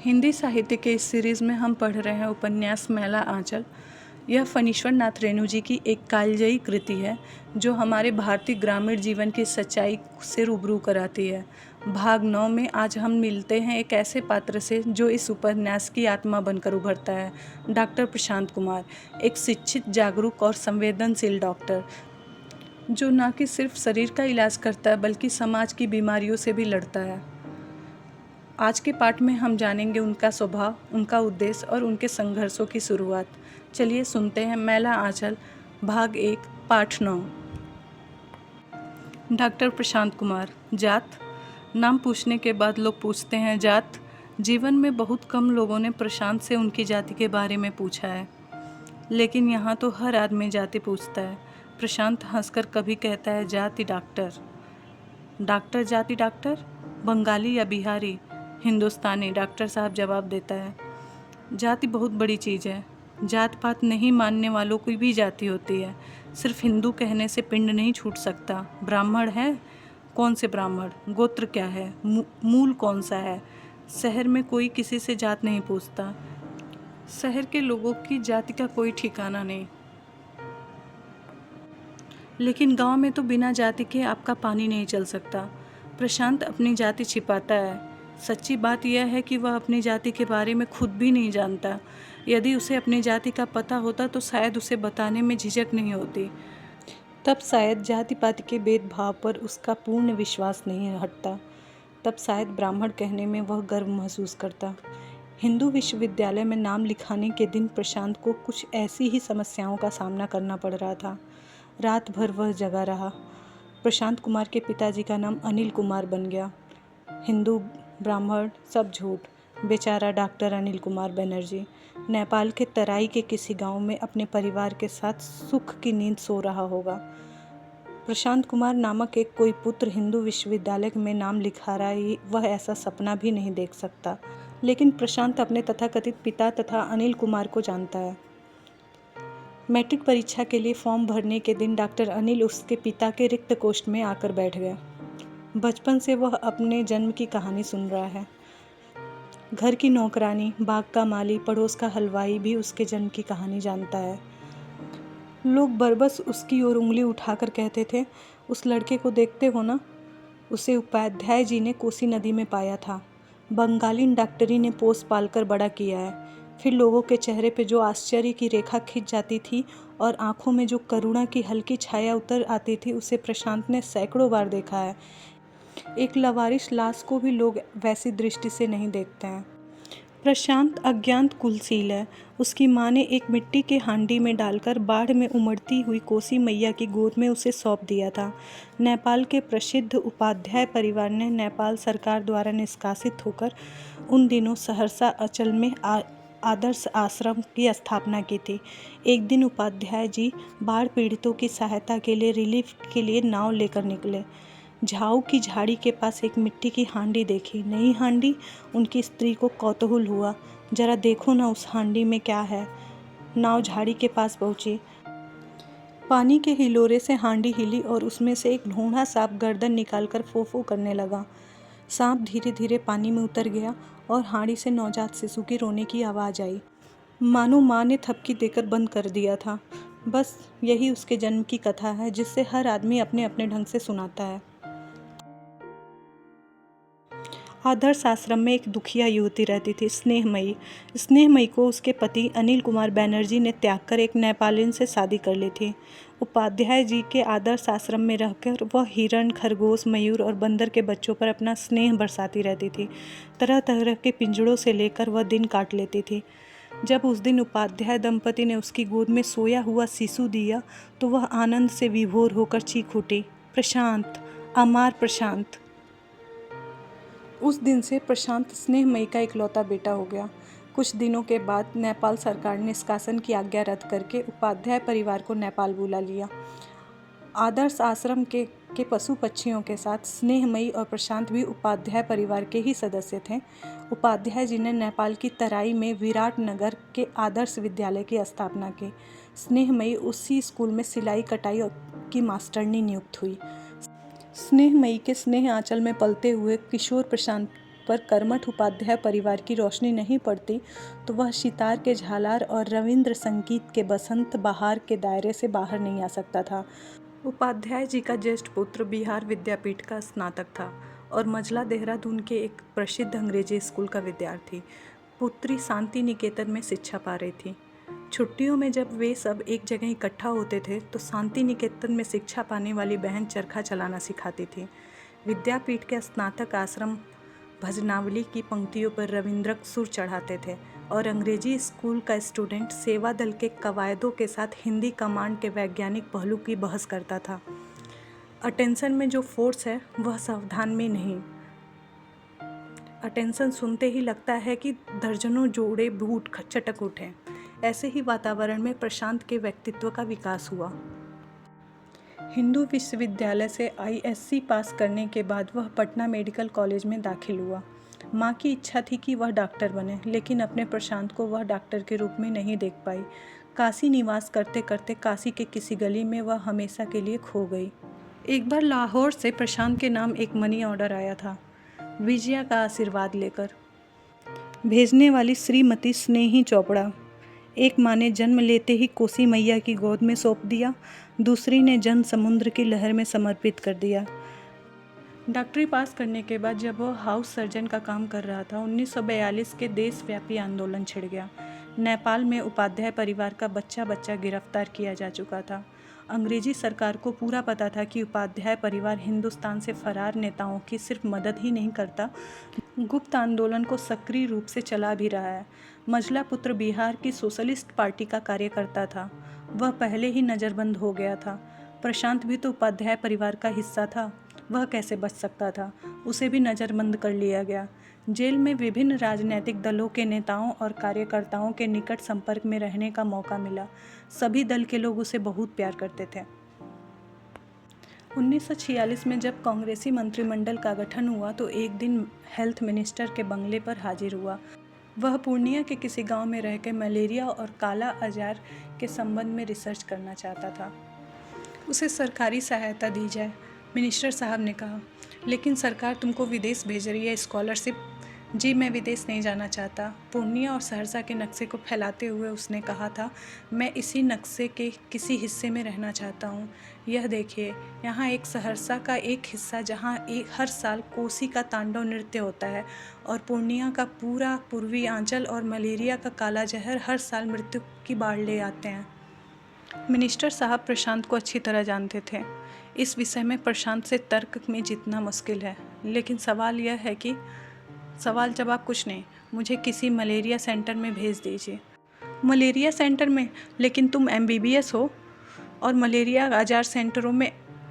हिंदी साहित्य के इस सीरीज़ में हम पढ़ रहे हैं उपन्यास मैला आंचल। यह फणीश्वर नाथ रेणु जी की एक कालजयी कृति है जो हमारे भारतीय ग्रामीण जीवन की सच्चाई से रूबरू कराती है। भाग 9 में आज हम मिलते हैं एक ऐसे पात्र से जो इस उपन्यास की आत्मा बनकर उभरता है। डॉक्टर प्रशांत कुमार, एक शिक्षित, जागरूक और संवेदनशील डॉक्टर जो न कि सिर्फ शरीर का इलाज करता है बल्कि समाज की बीमारियों से भी लड़ता है। आज के पाठ में हम जानेंगे उनका स्वभाव, उनका उद्देश्य और उनके संघर्षों की शुरुआत। चलिए सुनते हैं मैला आंचल, भाग 1, पाठ 9। डॉक्टर प्रशांत कुमार। जात? नाम पूछने के बाद लोग पूछते हैं जात। जीवन में बहुत कम लोगों ने प्रशांत से उनकी जाति के बारे में पूछा है, लेकिन यहाँ तो हर आदमी जाति पूछता है। प्रशांत हंसकर कभी कहता है जाति डॉक्टर। डॉक्टर जाति डॉक्टर? बंगाली या बिहारी? हिंदुस्तानी? डॉक्टर साहब जवाब देता है। जाति बहुत बड़ी चीज़ है। जात पात नहीं मानने वालों की भी जाति होती है। सिर्फ हिंदू कहने से पिंड नहीं छूट सकता। ब्राह्मण है? कौन से ब्राह्मण? गोत्र क्या है? मूल कौन सा है? शहर में कोई किसी से जात नहीं पूछता। शहर के लोगों की जाति का कोई ठिकाना नहीं, लेकिन गांव में तो बिना जाति के आपका पानी नहीं चल सकता। प्रशांत अपनी जाति छिपाता है। सच्ची बात यह है कि वह अपनी जाति के बारे में खुद भी नहीं जानता। यदि उसे अपनी जाति का पता होता तो शायद उसे बताने में झिझक नहीं होती। तब शायद जाति पाति के भेदभाव पर उसका पूर्ण विश्वास नहीं हटता। तब शायद ब्राह्मण कहने में वह गर्व महसूस करता। हिंदू विश्वविद्यालय में नाम लिखाने के दिन प्रशांत को कुछ ऐसी ही समस्याओं का सामना करना पड़ रहा था। रात भर वह जगा रहा। प्रशांत कुमार के पिताजी का नाम अनिल कुमार बन गया। हिंदू ब्राह्मण सब झूठ। बेचारा डॉक्टर अनिल कुमार बनर्जी नेपाल के तराई के किसी गांव में अपने परिवार के साथ सुख की नींद सो रहा होगा। प्रशांत कुमार नामक एक कोई पुत्र हिंदू विश्वविद्यालय में नाम लिखा रहा है, वह ऐसा सपना भी नहीं देख सकता। लेकिन प्रशांत अपने तथाकथित पिता तथा अनिल कुमार को जानता है। मैट्रिक परीक्षा के लिए फॉर्म भरने के दिन डॉक्टर अनिल उसके पिता के रिक्त कोष्ठ में आकर बैठ गया। बचपन से वह अपने जन्म की कहानी सुन रहा है। घर की नौकरानी, बाग का माली, पड़ोस का हलवाई भी उसके जन्म की कहानी जानता है। लोग बरबस उसकी ओर उंगली उठाकर कहते थे, उस लड़के को देखते हो ना, उसे उपाध्याय जी ने कोसी नदी में पाया था। बंगाली डॉक्टरी ने पोस पालकर बड़ा किया है। फिर लोगों के चेहरे पे जो आश्चर्य की रेखा खिंच जाती थी और आंखों में जो करुणा की हल्की छाया उतर आती थी, उसे प्रशांत ने सैकड़ों बार देखा है। एक लवारिश लाश को भी लोग वैसी दृष्टि से नहीं देखते हैं। प्रशांत अज्ञात कुलशील है। उसकी माँ ने एक मिट्टी के हांडी में डालकर बाढ़ में उमड़ती हुई कोसी मैया की गोद में उसे सौंप दिया था। नेपाल के प्रसिद्ध उपाध्याय परिवार ने नेपाल सरकार द्वारा निष्कासित होकर उन दिनों सहरसा अंचल में आदर्श आश्रम की स्थापना की थी। एक दिन उपाध्याय जी बाढ़ पीड़ितों की सहायता के लिए रिलीफ के लिए नाव लेकर निकले। झाऊ की झाड़ी के पास एक मिट्टी की हांडी देखी। नई हांडी? उनकी स्त्री को कौतूहल हुआ। जरा देखो ना उस हांडी में क्या है। नाव झाड़ी के पास पहुंची। पानी के हिलोरे से हांडी हिली और उसमें से एक ढूंढा सांप गर्दन निकालकर फो फो करने लगा। सांप धीरे धीरे पानी में उतर गया और हांडी से नवजात शिशु की रोने की आवाज़ आई, मानो माँ ने थपकी देकर बंद कर दिया था। बस यही उसके जन्म की कथा है, जिससे हर आदमी अपने अपने ढंग से सुनाता है। आदर्श आश्रम में एक दुखिया युवती रहती थी, स्नेहमयी। स्नेहमयी को उसके पति अनिल कुमार बनर्जी ने त्याग कर एक नेपालिन से शादी कर ली थी। उपाध्याय जी के आदर्श आश्रम में रहकर वह हिरण, खरगोश, मयूर और बंदर के बच्चों पर अपना स्नेह बरसाती रहती थी। तरह तरह के पिंजड़ों से लेकर वह दिन काट लेती थी। जब उस दिन उपाध्याय दंपति ने उसकी गोद में सोया हुआ शिशु दिया तो वह आनंद से विभोर होकर चीख उठी, प्रशांत, अमार प्रशांत। उस दिन से प्रशांत स्नेहमयी का इकलौता बेटा हो गया। कुछ दिनों के बाद नेपाल सरकार ने निष्कासन की आज्ञा रद्द करके उपाध्याय परिवार को नेपाल बुला लिया। आदर्श आश्रम के पशु पक्षियों के साथ स्नेहमयी और प्रशांत भी उपाध्याय परिवार के ही सदस्य थे। उपाध्याय जी ने नेपाल की तराई में विराटनगर के आदर्श विद्यालय की स्थापना की। स्नेहमयी उसी स्कूल में सिलाई कटाई की मास्टरनी नियुक्त हुई। स्नेहमयी के स्नेह आंचल में पलते हुए किशोर प्रशांत पर कर्मठ उपाध्याय परिवार की रोशनी नहीं पड़ती तो वह सितार के झालार और रविंद्र संगीत के बसंत बहार के दायरे से बाहर नहीं आ सकता था। उपाध्याय जी का ज्येष्ठ पुत्र बिहार विद्यापीठ का स्नातक था और मजला देहरादून के एक प्रसिद्ध अंग्रेजी स्कूल का विद्यार्थी। पुत्री शांति निकेतन में शिक्षा पा रही थी। छुट्टियों में जब वे सब एक जगह इकट्ठा होते थे तो शांति निकेतन में शिक्षा पाने वाली बहन चरखा चलाना सिखाती थी। विद्यापीठ के स्नातक आश्रम भजनावली की पंक्तियों पर रविंद्रक सुर चढ़ाते थे और अंग्रेजी स्कूल का स्टूडेंट सेवा दल के कवायदों के साथ हिंदी कमांड के वैज्ञानिक पहलू की बहस करता था। अटेंशन में जो फोर्स है वह सावधान में नहीं। अटेंशन सुनते ही लगता है कि दर्जनों जोड़े बूट चटक उठे। ऐसे ही वातावरण में प्रशांत के व्यक्तित्व का विकास हुआ। हिंदू विश्वविद्यालय से आईएससी पास करने के बाद वह पटना मेडिकल कॉलेज में दाखिल हुआ। माँ की इच्छा थी कि वह डॉक्टर बने, लेकिन अपने प्रशांत को वह डॉक्टर के रूप में नहीं देख पाई। काशी निवास करते करते काशी के किसी गली में वह हमेशा के लिए खो गई। एक बार लाहौर से प्रशांत के नाम एक मनी ऑर्डर आया था, विजया का आशीर्वाद लेकर। भेजने वाली श्रीमती स्नेही चोपड़ा। एक माँ ने जन्म लेते ही कोसी मैया की गोद में सौंप दिया, दूसरी ने जन समुद्र की लहर में समर्पित कर दिया। डॉक्टरी पास करने के बाद जब वह हाउस सर्जन का काम कर रहा था, 1942 के देशव्यापी आंदोलन छिड़ गया। नेपाल में उपाध्याय परिवार का बच्चा बच्चा गिरफ्तार किया जा चुका था। अंग्रेजी सरकार को पूरा पता था कि उपाध्याय परिवार हिंदुस्तान से फरार नेताओं की सिर्फ मदद ही नहीं करता, गुप्त आंदोलन को सक्रिय रूप से चला भी रहा है। मजला पुत्र बिहार की सोशलिस्ट पार्टी का कार्यकर्ता था। वह पहले ही नज़रबंद हो गया था। प्रशांत भी तो उपाध्याय परिवार का हिस्सा था। वह कैसे बच सकता था? उसे भी नज़रबंद कर लिया गया। जेल में विभिन्न राजनीतिक दलों के नेताओं और कार्यकर्ताओं के निकट संपर्क में रहने का मौका मिला। सभी दल के लोग उसे बहुत प्यार करते थे। 1946 में जब कांग्रेसी मंत्रिमंडल का गठन हुआ तो एक दिन हेल्थ मिनिस्टर के बंगले पर हाजिर हुआ। वह पूर्णिया के किसी गांव में रहकर मलेरिया और काला अजार के संबंध में रिसर्च करना चाहता था। उसे सरकारी सहायता दी जाए। मिनिस्टर साहब ने कहा, लेकिन सरकार तुमको विदेश भेज रही है, स्कॉलरशिप। जी मैं विदेश नहीं जाना चाहता। पूर्णिया और सहरसा के नक्शे को फैलाते हुए उसने कहा था, मैं इसी नक्शे के किसी हिस्से में रहना चाहता हूँ। यह देखिए, यहाँ एक सहरसा का एक हिस्सा जहाँ हर साल कोसी का तांडव नृत्य होता है और पूर्णिया का पूरा पूर्वी आंचल और मलेरिया का काला जहर हर साल मृत्यु की बाढ़ ले आते हैं। मिनिस्टर साहब प्रशांत को अच्छी तरह जानते थे। इस विषय में प्रशांत से तर्क में जीतना मुश्किल है, लेकिन सवाल यह है कि सवाल जवाब कुछ नहीं, मुझे किसी मलेरिया सेंटर में भेज दीजिए। मलेरिया सेंटर में? लेकिन तुम MBBS हो और मलेरिया आजार सेंटरों में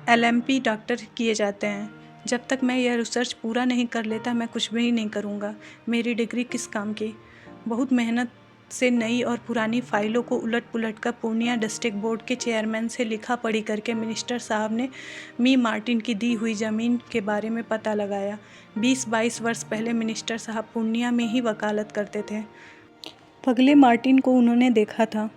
LMP डॉक्टर किए जाते हैं। जब तक मैं यह रिसर्च पूरा नहीं कर लेता मैं कुछ भी नहीं करूँगा। मेरी डिग्री किस काम की? बहुत मेहनत से नई और पुरानी फाइलों को उलट पुलट कर पूर्णिया डिस्ट्रिक्ट बोर्ड के चेयरमैन से लिखा पढ़ी करके मिनिस्टर साहब ने मी मार्टिन की दी हुई ज़मीन के बारे में पता लगाया। 20-22 वर्ष पहले मिनिस्टर साहब पूर्णिया में ही वकालत करते थे। पगले मार्टिन को उन्होंने देखा था।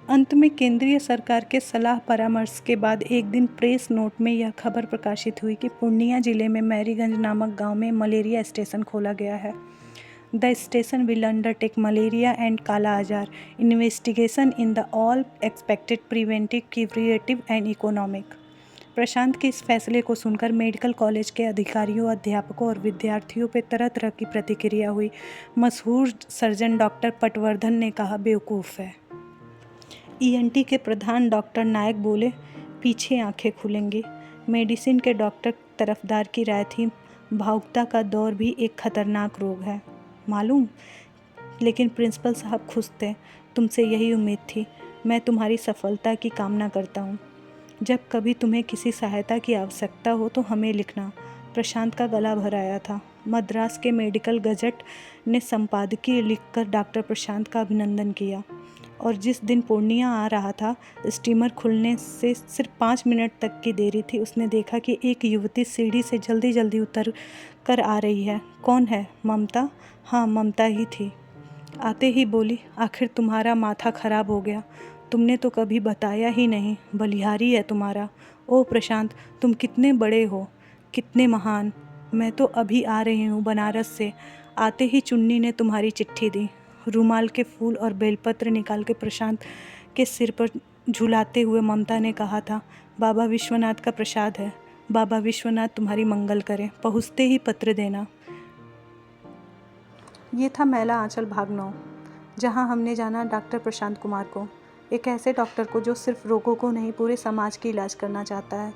अंत में केंद्रीय सरकार के सलाह परामर्श के बाद एक दिन प्रेस नोट में यह खबर प्रकाशित हुई कि पूर्णिया जिले में मैरीगंज नामक गांव में मलेरिया स्टेशन खोला गया है। The station will undertake malaria and Kala Azar investigation in the all expected preventive, curative and economic। प्रशांत के इस फैसले को सुनकर मेडिकल कॉलेज के अधिकारियों, अध्यापकों और विद्यार्थियों पर तरह तरह की प्रतिक्रिया हुई। मशहूर सर्जन डॉक्टर पटवर्धन ने कहा, बेवकूफ़ है। ENT के प्रधान डॉक्टर नायक बोले, पीछे आंखें खुलेंगी। मेडिसिन के डॉक्टर तरफदार की राय थी, भावुकता का दौर भी एक खतरनाक रोग है, मालूम। लेकिन प्रिंसिपल साहब खुश थे। तुमसे यही उम्मीद थी। मैं तुम्हारी सफलता की कामना करता हूँ। जब कभी तुम्हें किसी सहायता की आवश्यकता हो तो हमें लिखना। प्रशांत का गला भर आया था। मद्रास के मेडिकल गजट ने संपादकीय लिखकर डॉक्टर प्रशांत का अभिनंदन किया और जिस दिन पूर्णिया आ रहा था, स्टीमर खुलने से सिर्फ 5 मिनट तक की देरी थी, उसने देखा कि एक युवती सीढ़ी से जल्दी जल्दी उतर कर आ रही है। कौन है? ममता? हाँ, ममता ही थी। आते ही बोली, आखिर तुम्हारा माथा खराब हो गया, तुमने तो कभी बताया ही नहीं। बलिहारी है तुम्हारा। ओह प्रशांत, तुम कितने बड़े हो, कितने महान। मैं तो अभी आ रही हूँ बनारस से। आते ही चुन्नी ने तुम्हारी चिट्ठी दी। रुमाल के फूल और बेलपत्र निकाल के प्रशांत के सिर पर झुलाते हुए ममता ने कहा था, बाबा विश्वनाथ का प्रसाद है। बाबा विश्वनाथ तुम्हारी मंगल करें। पहुँचते ही पत्र देना। ये था मैला आंचल भाग 9, जहाँ हमने जाना डॉक्टर प्रशांत कुमार को, एक ऐसे डॉक्टर को जो सिर्फ रोगों को नहीं पूरे समाज की इलाज करना चाहता है।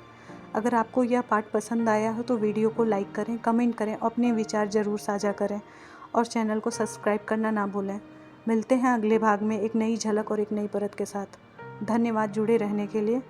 अगर आपको यह पाठ पसंद आया हो तो वीडियो को लाइक करें, कमेंट करें, अपने विचार ज़रूर साझा करें और चैनल को सब्सक्राइब करना ना भूलें। मिलते हैं अगले भाग में एक नई झलक और एक नई परत के साथ। धन्यवाद जुड़े रहने के लिए।